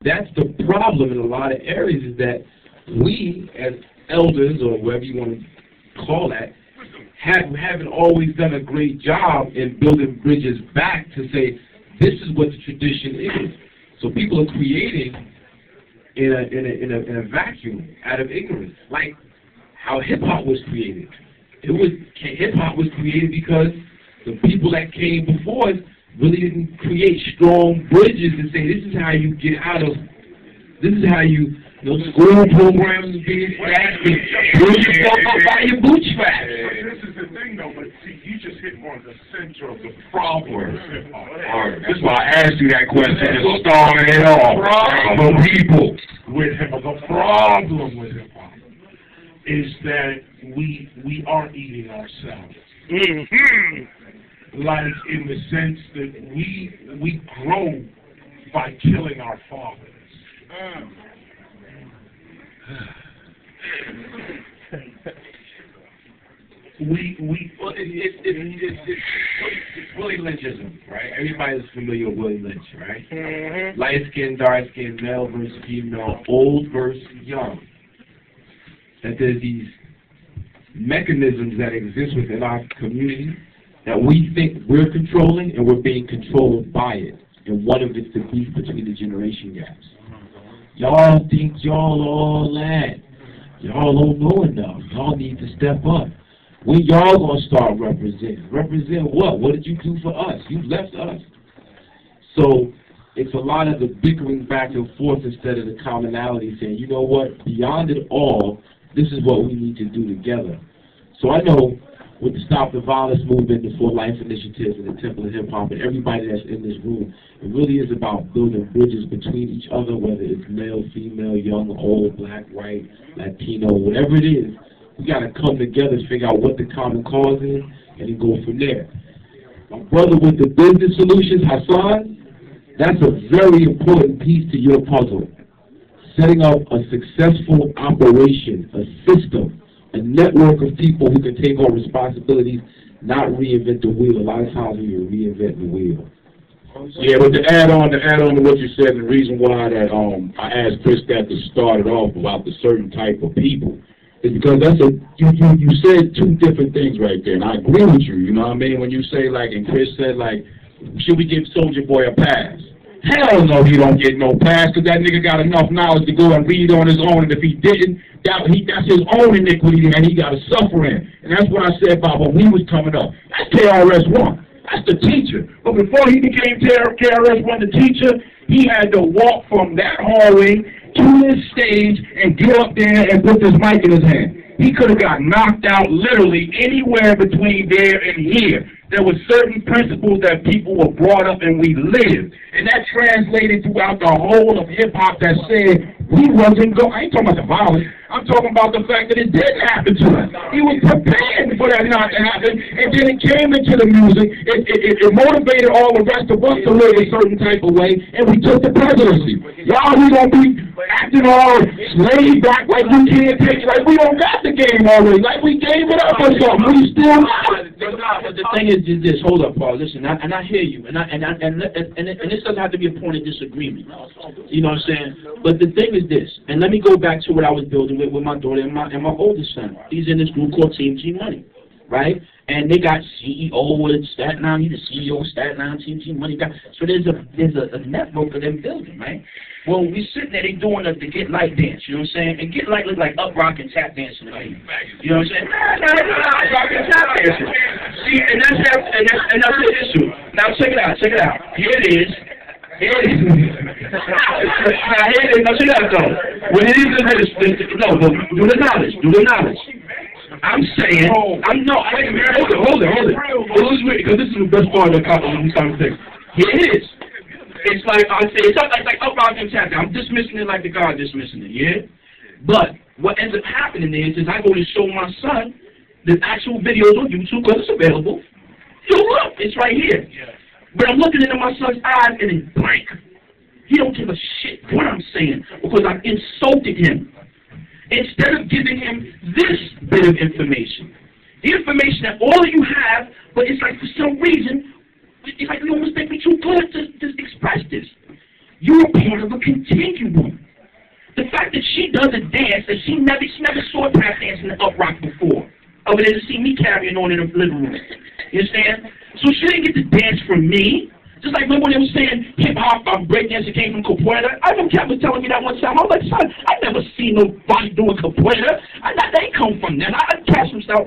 That's the problem in a lot of areas, is that we, as elders, or whatever you want to call that, haven't always done a great job in building bridges back to say, this is what the tradition is. So people are creating in a vacuum out of ignorance, like how hip-hop was created. Hip-hop was created because the people that came before us really didn't create strong bridges and say, this is how you get out of, this is how you know, school programs being fast, build yourself up by your bootstraps. This is the thing, though, but see, you just hit on the center of the problem with hip-hop. This is why I asked you that question to start it off. For people. The problem with hip-hop is that we aren't eating ourselves. Like, in the sense that we grow by killing our fathers. It's Willie Lynchism, right? Everybody's familiar with Willie Lynch, right? Light skin, dark skin, male versus female, old versus young. That there's these mechanisms that exist within our community that we think we're controlling, and we're being controlled by it. And one of it's the beef between the generation gaps. Y'all think y'all all that. Y'all don't know enough. Y'all need to step up. When y'all gonna start representing? Represent what? What did you do for us? You left us. So it's a lot of the bickering back and forth instead of the commonality, saying, you know what, beyond it all, this is what we need to do together. So I know with the Stop the Violence movement, the For Life initiatives, and the Temple of Hip Hop, and everybody that's in this room, it really is about building bridges between each other, whether it's male, female, young, old, black, white, Latino, whatever it is. We got to come together to figure out what the common cause is, and then go from there. My brother with the business solutions, Hassan, that's a very important piece to your puzzle. Setting up a successful operation, a system, a network of people who can take on responsibilities, not reinvent the wheel. A lot of times we reinvent the wheel. Yeah, but to add on to what you said, the reason why that I asked Chris that to start it off about the certain type of people is because that's you said two different things right there, and I agree with you. You know what I mean? When you say, like, and Chris said, like, should we give Soulja Boy a pass? Hell no, he don't get no pass, because that nigga got enough knowledge to go and read on his own, and if he didn't, that's his own iniquity, and he got to suffer in. And that's what I said about when we was coming up. That's KRS One. That's the teacher. But before he became KRS One, the teacher, he had to walk from that hallway to this stage and get up there and put this mic in his hand. He could have got knocked out literally anywhere between there and here. There were certain principles that people were brought up and we lived. And that translated throughout the whole of hip-hop that said we wasn't going, I ain't talking about the violence, I'm talking about the fact that it didn't happen to us. He was prepared for that not to happen, and then it came into the music, it motivated all the rest of us to live a certain type of way, and we took the presidency. Y'all, we gonna be acting all laid back like we can't take, like we don't got the game already, like we gave it up or something, we still not. But the thing is this, hold up, Paul, listen, and I hear you, and this doesn't have to be a point of disagreement, you know what I'm saying? But the thing is this, and let me go back to what I was building with my daughter and my oldest son. He's in this group called Team G Money, right? And they got CEO with Staten Island, he's the CEO of Staten Island, Team G Money. So there's a network of them building, right? Well, we sitting there, they doing the Get Light dance, you know what I'm saying? And Get Light look like up rock and tap dancing to me. You know what I'm saying? Up rock and tap dancing. See, and that's the issue. Now check it out. Here it is. Here it is. Now here it is. Now check it out though. When it is do the knowledge. I'm saying, hold it. Because this is the best part of the conversation. Here it is. It's like I say, it's like up rock and tap. I'm dismissing it like the God dismissing it, yeah? But what ends up happening is I go to show my son the actual videos on YouTube because it's available. Yo, look, it's right here. But I'm looking into my son's eyes and it's blank. He don't give a shit what I'm saying because I've insulted him. Instead of giving him this bit of information, the information that all of you have, but it's like for some reason, it's like we almost think we're too good to express this. you're a part of a continuum. The fact that she does a dance that she never saw tap dancing in Up Rock before, other than to see me carrying on in the living room. You understand? So she didn't get to dance from me. Just like remember when they were saying hip-hop breakdancing came from capoeira? I remember Cat was telling me that one time. I was like, son, I never seen nobody doing capoeira. They come from that. I cast some style